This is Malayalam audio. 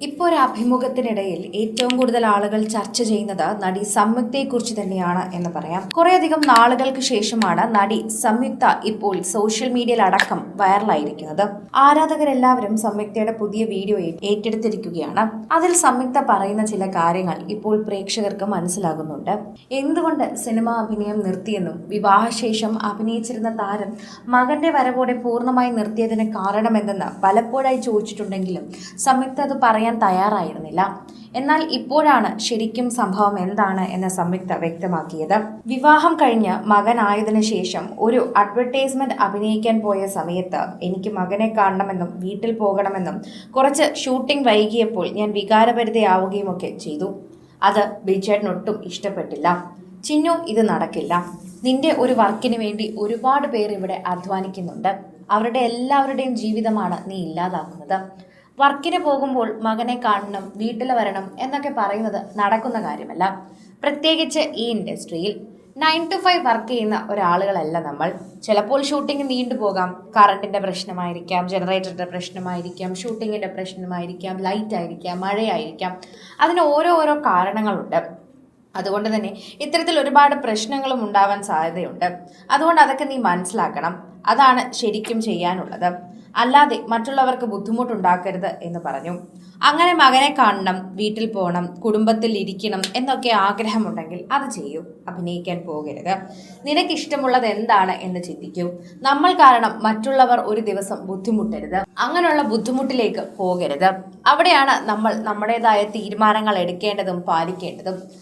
ഇപ്പോൾ ഒരു അഭിമുഖത്തിനിടയിൽ ഏറ്റവും കൂടുതൽ ആളുകൾ ചർച്ച ചെയ്യുന്നത് നടി സംയുക്തയെക്കുറിച്ച് തന്നെയാണ് എന്ന് പറയാം. കുറേയധികം നാളുകൾക്ക് ശേഷമാണ് നടി സംയുക്ത ഇപ്പോൾ സോഷ്യൽ മീഡിയയിൽ അടക്കം വൈറലായിരിക്കുന്നത്. ആരാധകരെല്ലാവരും സംയുക്തയുടെ പുതിയ വീഡിയോ ഏറ്റെടുത്തിരിക്കുകയാണ്. അതിൽ സംയുക്ത പറയുന്ന ചില കാര്യങ്ങൾ ഇപ്പോൾ പ്രേക്ഷകർക്ക് മനസ്സിലാകുന്നുണ്ട്. എന്തുകൊണ്ട് സിനിമാ അഭിനയം നിർത്തിയെന്നും വിവാഹശേഷം അഭിനയിച്ചിരുന്ന താരം മകന്റെ വരവോടെ പൂർണ്ണമായി നിർത്തിയതിന് കാരണമെന്തെന്ന് പലപ്പോഴായി ചോദിച്ചിട്ടുണ്ടെങ്കിലും സംയുക്ത അത് പറയാൻ തയ്യാറായിരുന്നില്ല. എന്നാൽ ഇപ്പോഴാണ് ശരിക്കും സംഭവം എന്താണ് എന്ന് സംയുക്ത വ്യക്തമാക്കിയത്. വിവാഹം കഴിഞ്ഞ് മകനായതിനു ശേഷം ഒരു അഡ്വർടൈസ്മെന്റ് അഭിനയിക്കാൻ പോയ സമയത്ത് എനിക്ക് മകനെ കാണണമെന്നും വീട്ടിൽ പോകണമെന്നും കുറച്ച് ഷൂട്ടിംഗ് വൈകിയപ്പോൾ ഞാൻ വികാരഭരിതയാവുകയും ഒക്കെ ചെയ്തു. അത് ബിജേട്ടനൊട്ടും ഇഷ്ടപ്പെട്ടില്ല. ചിന്നു, ഇത് നടക്കില്ല. നിന്റെ ഒരു വർക്കിന് വേണ്ടി ഒരുപാട് പേർ ഇവിടെ അധ്വാനിക്കുന്നുണ്ട്. അവരുടെ എല്ലാവരുടെയും ജീവിതമാണ് നീ ഇല്ലാതാക്കുന്നത്. വർക്കിന് പോകുമ്പോൾ മകനെ കാണണം, വീട്ടിൽ വരണം എന്നൊക്കെ പറയുന്നത് നടക്കുന്ന കാര്യമല്ല. പ്രത്യേകിച്ച് ഈ ഇൻഡസ്ട്രിയിൽ 9 to 5 വർക്ക് ചെയ്യുന്ന ഒരാളുകളല്ല നമ്മൾ. ചിലപ്പോൾ ഷൂട്ടിംഗ് നീണ്ടുപോകാം. കറണ്ടിൻ്റെ പ്രശ്നമായിരിക്കാം, ജനറേറ്ററിൻ്റെ പ്രശ്നമായിരിക്കാം, ഷൂട്ടിങ്ങിൻ്റെ പ്രശ്നമായിരിക്കാം, ലൈറ്റ് ആയിരിക്കാം, മഴയായിരിക്കാം. അതിന് ഓരോ കാരണങ്ങളുണ്ട്. അതുകൊണ്ട് തന്നെ ഇത്തരത്തിൽ ഒരുപാട് പ്രശ്നങ്ങളും ഉണ്ടാവാൻ സാധ്യതയുണ്ട്. അതുകൊണ്ട് അതൊക്കെ നീ മനസ്സിലാക്കണം. അതാണ് ശരിക്കും ചെയ്യാനുള്ളത്. അല്ലാതെ മറ്റുള്ളവർക്ക് ബുദ്ധിമുട്ടുണ്ടാക്കരുത് എന്ന് പറഞ്ഞു. അങ്ങനെ മകനെ കാണണം, വീട്ടിൽ പോകണം, കുടുംബത്തിൽ ഇരിക്കണം എന്നൊക്കെ ആഗ്രഹമുണ്ടെങ്കിൽ അത് ചെയ്യൂ. അഭിനയിക്കാൻ പോകരുത്. നിനക്കിഷ്ടമുള്ളത് എന്താണ് എന്ന് ചിന്തിക്കൂ. നമ്മൾ കാരണം മറ്റുള്ളവർ ഒരു ദിവസം ബുദ്ധിമുട്ടരുത്. അങ്ങനെയുള്ള ബുദ്ധിമുട്ടിലേക്ക് പോകരുത്. അവിടെയാണ് നമ്മൾ നമ്മുടേതായ തീരുമാനങ്ങൾ എടുക്കേണ്ടതും പാലിക്കേണ്ടതും.